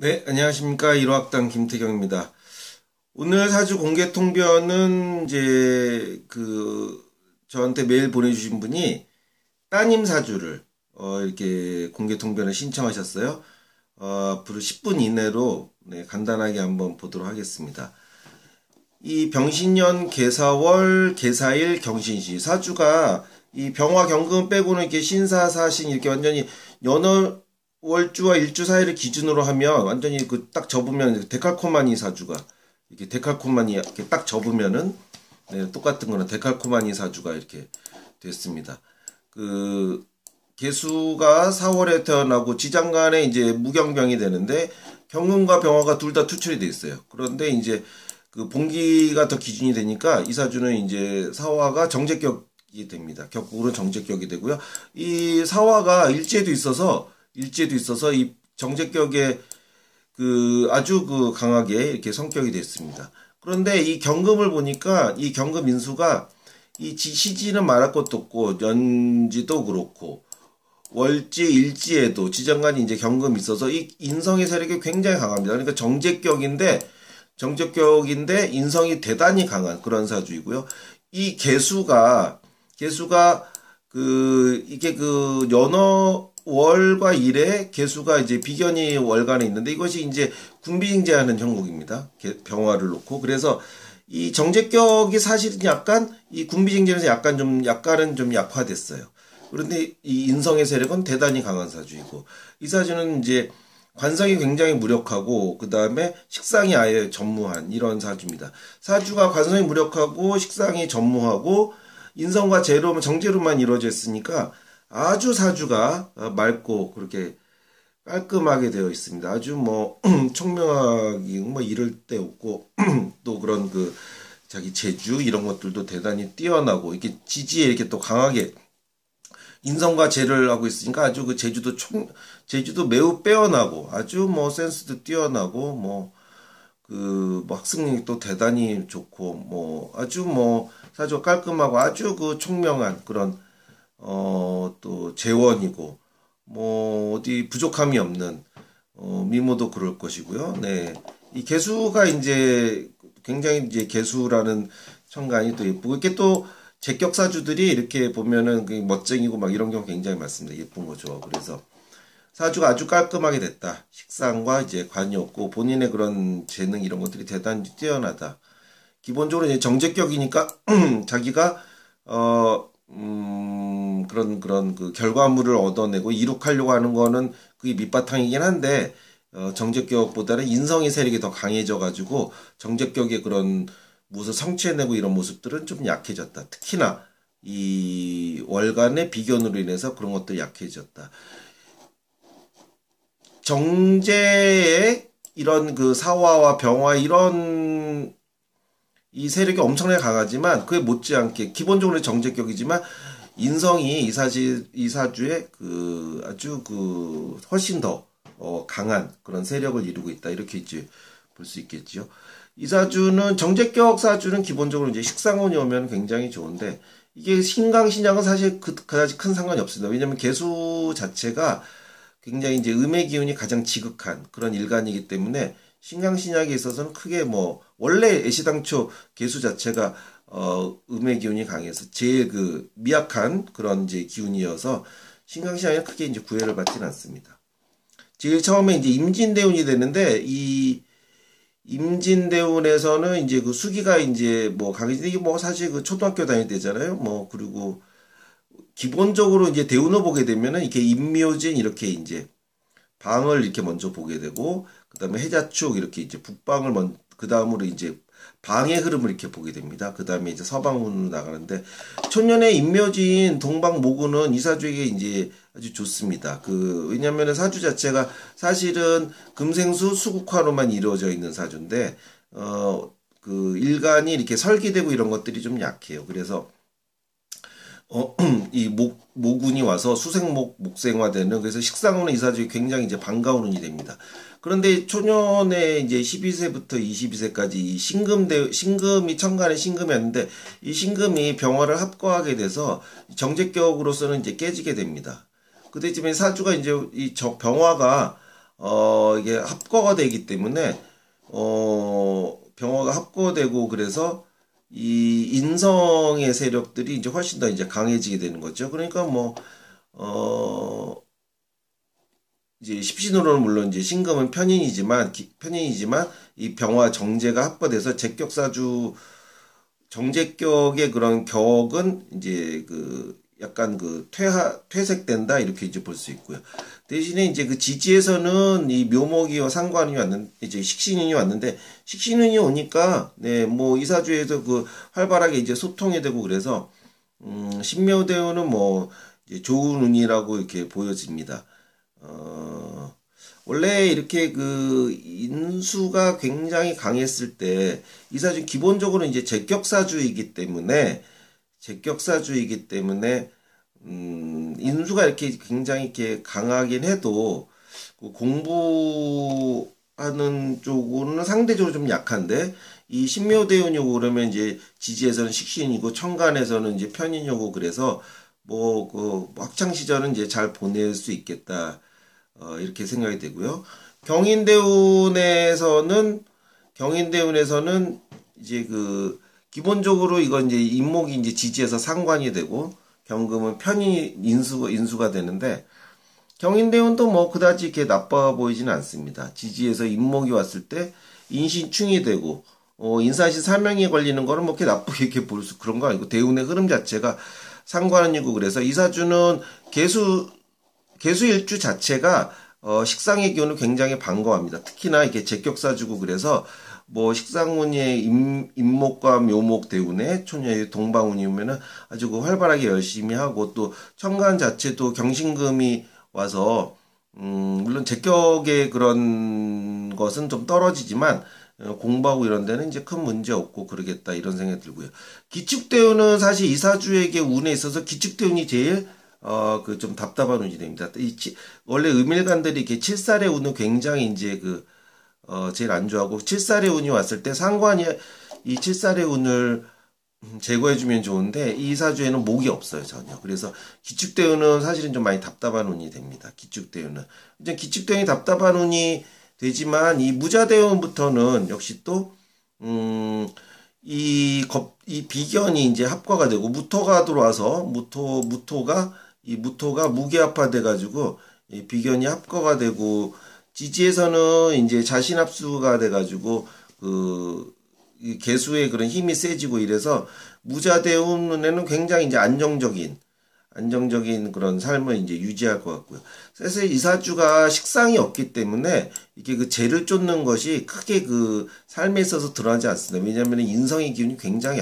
네, 안녕하십니까. 1호학당 김태경입니다. 오늘 사주 공개 통변은 저한테 메일 보내주신 분이 따님 사주를 이렇게 공개 통변을 신청하셨어요. 앞으로 10분 이내로 간단하게 한번 보도록 하겠습니다. 이 병신년 개사월 개사일 경신시 사주가 이 병화 경금 빼고는 이렇게 신사사신 이렇게 완전히 연월 월주와 일주 사이를 기준으로 하면 완전히 딱 접으면 데칼코마니 사주가 이렇게 데칼코마니 이렇게 딱 접으면은 똑같은 거는 데칼코마니 사주가 이렇게 됐습니다. 개수가 4월에 태어나고 지장간에 이제 무경병이 되는데 경금과 병화가 둘 다 투출이 돼 있어요. 그런데 이제 봉기가 더 기준이 되니까 이 사주는 이제 사화가 정제격이 됩니다. 격국으로는 정제격이 되고요. 이 사화가 일지에도 있어서 이 정제격에 아주 강하게 이렇게 성격이 됐습니다. 그런데 이 경금을 보니까 이 경금 인수가 이 시지는 말할 것도 없고 연지도 그렇고 월지 일지에도 지장간이 이제 경금이 있어서 이 인성의 세력이 굉장히 강합니다. 그러니까 정제격인데 인성이 대단히 강한 그런 사주이고요. 이 개수가 이게 월과 일에 개수가 이제 비견이 월간에 있는데 이것이 이제 군비징재하는 형국입니다. 병화를 놓고. 그래서 이 정제격이 사실은 약간 이 군비징재에서 약간은 좀 약화됐어요. 그런데 이 인성의 세력은 대단히 강한 사주이고 이 사주는 이제 관성이 굉장히 무력하고 그 다음에 식상이 아예 전무한 이런 사주입니다. 사주가 관성이 무력하고 식상이 전무하고 인성과 정제로만 이루어져 있으니까 아주 사주가 맑고 그렇게 깔끔하게 되어 있습니다. 아주 총명하기 이럴 데 없고 또 그런 자기 재주 이런 것들도 대단히 뛰어나고 이렇게 지지에 이렇게 또 강하게 인성과 재를 하고 있으니까 아주 제주도 매우 빼어나고 아주 센스도 뛰어나고 학습력이 또 대단히 좋고 아주 사주가 깔끔하고 아주 총명한 그런 또 재원이고 어디 부족함이 없는 미모도 그럴 것이고요. 네. 이 개수가 이제 굉장히 이제 개수라는 천간이 또 예쁘고 이렇게 또 제격사주들이 이렇게 보면은 멋쟁이고 이런 경우 굉장히 많습니다. 예쁜 거죠. 그래서 사주가 아주 깔끔하게 됐다. 식상과 이제 관이 없고 본인의 그런 재능 이런 것들이 대단히 뛰어나다. 기본적으로 이제 정제격이니까 자기가 그런 결과물을 얻어내고 이룩하려고 하는 거는 그게 밑바탕이긴 한데 정제격보다는 인성의 세력이 더 강해져 가지고 정제격의 그런 무엇을 성취해내고 이런 모습들은 좀 약해졌다. 특히나 이 월간의 비견으로 인해서 그런 것들이 약해졌다. 정제의 이런 사화와 병화 이런 이 세력이 엄청나게 강하지만 그에 못지않게 기본적으로 정제격이지만 인성이 이 사주의 아주 훨씬 더 강한 그런 세력을 이루고 있다. 이렇게 이제 볼 수 있겠지요. 이 사주는 정제격 사주는 기본적으로 이제 식상운이 오면 굉장히 좋은데 이게 신강신약은 사실 그다지 큰 상관이 없습니다. 왜냐하면 개수 자체가 굉장히 이제 음의 기운이 가장 지극한 그런 일간이기 때문에 신강신약에 있어서는 크게 원래 애시당초 개수 자체가 음의 기운이 강해서 제일 미약한 그런 이제 기운이어서 신강신약에 크게 이제 구애를 받지는 않습니다. 제일 처음에 이제 임진대운이 되는데 이 임진대운에서는 이제 수기가 이제 강해지는데 이게 사실 초등학교 다닐 때잖아요. 그리고 기본적으로 이제 대운을 보게 되면은 이렇게 임묘진 이렇게 이제 방을 이렇게 먼저 보게 되고 그 다음에 해자축 이렇게 이제 북방을 그 다음으로 이제 방의 흐름을 이렇게 보게 됩니다. 그 다음에 이제 서방으로 나가는데 천년의 임묘진 동방모구는 이 사주에게 이제 아주 좋습니다. 왜냐면은 사주 자체가 사실은 금생수 수국화로만 이루어져 있는 사주인데 일간이 이렇게 설계되고 이런 것들이 좀 약해요. 그래서 이 모군이 와서 수생목생화되는 그래서 식상운은 이 사주에 굉장히 이제 반가운 운이 됩니다. 그런데 초년에 이제 12세부터 22세까지 이 신금이 천간의 신금이었는데 이 신금이 병화를 합거하게 돼서 정제격으로서는 이제 깨지게 됩니다. 그때쯤에 사주가 이제 병화가 이게 합거가 되기 때문에, 병화가 합거되고 그래서 이 인성의 세력들이 이제 훨씬 더 이제 강해지게 되는 거죠. 그러니까 뭐, 이제 십신으로는 물론 이제 신금은 편인이지만 이 병화 정제가 합거돼서 제격사주 정제격의 그런 격은 이제 그 약간 그 퇴색된다 이렇게 이제 볼 수 있고요. 대신에 이제 그 지지에서는 이 묘목이와 상관이 이제 식신운이 왔는데 식신운이 오니까 네 뭐 이사주에서 그 활발하게 이제 소통이 되고 그래서 신묘대운은 뭐 이제 좋은 운이라고 이렇게 보여집니다. 원래 이렇게 그 인수가 굉장히 강했을 때 이사주 기본적으로 이제 제격사주이기 때문에 인수가 이렇게 굉장히 이렇게 강하긴 해도 그 공부하는 쪽으로는 상대적으로 좀 약한데 이 신묘대운이 오고 그러면 이제 지지에서는 식신이고 천간에서는 이제 편인이고 그래서 뭐 그 학창 시절은 이제 잘 보낼 수 있겠다. 이렇게 생각이 되고요. 경인대운에서는 이제 그 기본적으로 이건 이제 인목이 이제 지지에서 상관이 되고 경금은 인수가 되는데 경인대운도 뭐 그다지 이렇게 나빠 보이지는 않습니다. 지지에서 인목이 왔을 때 인신충이 되고 인사신 사명이 걸리는 거는 뭐 이렇게 나쁘게 이렇게 볼 수 그런 거 아니고 대운의 흐름 자체가 상관이고 그래서 이사주는 개수일주 자체가 식상의 기운을 굉장히 반가워합니다. 특히나 이렇게 제격사주고 그래서 뭐 식상운의 임목과 묘목 대운에 초녀의 동방운이면은 아주 그 활발하게 열심히 하고 또 천간 자체도 경신금이 와서 물론 제격의 그런 것은 좀 떨어지지만 공부하고 이런 데는 이제 큰 문제 없고 그러겠다 이런 생각이 들고요. 기축대운은 사실 이사주에게 운에 있어서 기축대운이 제일 그 좀 답답한 운이 됩니다. 원래 음일간들이 이렇게 칠살의 운은 굉장히 이제 제일 안 좋아하고 칠살의 운이 왔을 때 상관이 이 칠살의 운을 제거해주면 좋은데 이 사주에는 목이 없어요 전혀. 그래서 기축대운은 사실은 좀 많이 답답한 운이 됩니다. 기축대운은 이제 기축대운이 답답한 운이 되지만 이 무자대운부터는 역시 또 이 비견이 이제 합과가 되고 무토가 들어와서 무토가 무기합화 돼가지고 이 비견이 합과가 되고 지지에서는 이제 자신합수가 돼가지고 이 개수의 그런 힘이 세지고 이래서 무자대운에는 굉장히 이제 안정적인 그런 삶을 이제 유지할 것 같고요. 사실 이사주가 식상이 없기 때문에 이게 그 재를 쫓는 것이 크게 그 삶에 있어서 드러나지 않습니다. 왜냐하면 인성의 기운이 굉장히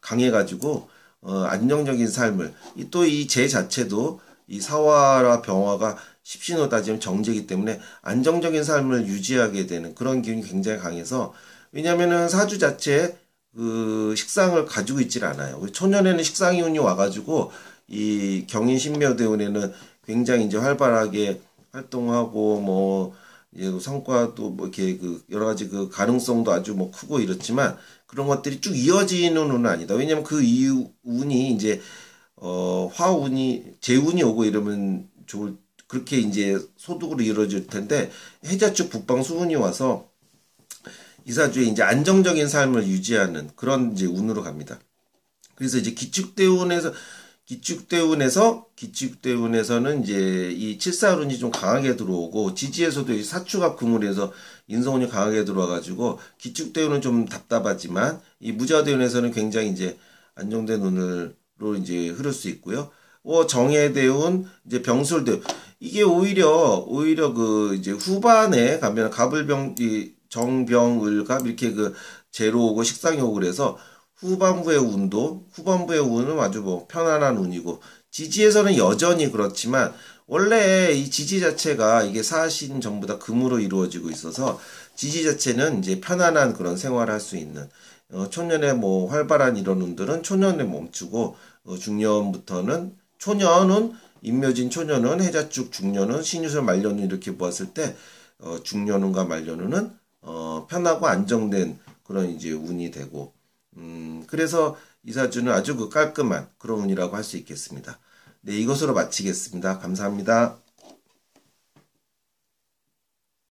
강해가지고 안정적인 삶을 또 이 재 자체도 이 사화와 병화가 십신으로 따지면 정제이기 때문에 안정적인 삶을 유지하게 되는 그런 기운이 굉장히 강해서 왜냐하면은 사주 자체에 그 식상을 가지고 있질 않아요. 초년에는 식상이운이 와가지고 이 경인신묘대운에는 굉장히 이제 활발하게 활동하고 뭐 이제 성과도 뭐 이렇게 그 여러 가지 그 가능성도 아주 뭐 크고 이렇지만 그런 것들이 쭉 이어지는 운은 아니다. 왜냐면 그 이후 운이 이제 화운이 재운이 오고 이러면 그렇게 이제 소득으로 이루어질 텐데 해자축 북방 수운이 와서 이사주에 이제 안정적인 삶을 유지하는 그런 이제 운으로 갑니다. 그래서 이제 기축대운에서는 이제 이 칠사운이 좀 강하게 들어오고 지지에서도 이 사축합 금을 해서 인성운이 강하게 들어와가지고 기축대운은 좀 답답하지만 이 무자대운에서는 굉장히 이제 안정된 운으로 이제 흐를 수 있고요. 정해대운 이제 병술대운 이게 오히려 그 이제 후반에 가면 정병을갑 이렇게 그 재로 오고 식상이 오고 그래서 후반부의 운은 아주 뭐 편안한 운이고 지지에서는 여전히 그렇지만 원래 이 지지 자체가 이게 사신 전부 다 금으로 이루어지고 있어서 지지 자체는 이제 편안한 그런 생활을 할 수 있는 초년에 뭐 활발한 이런 운들은 초년에 멈추고 중년부터는 초년은 임묘진 초년은 해자축 중년은 신유술 말년은 이렇게 보았을 때 중년운과 말년운은 편하고 안정된 그런 이제 운이 되고 그래서 이사주는 아주 그 깔끔한 그런 운이라고 할 수 있겠습니다. 네, 이것으로 마치겠습니다. 감사합니다.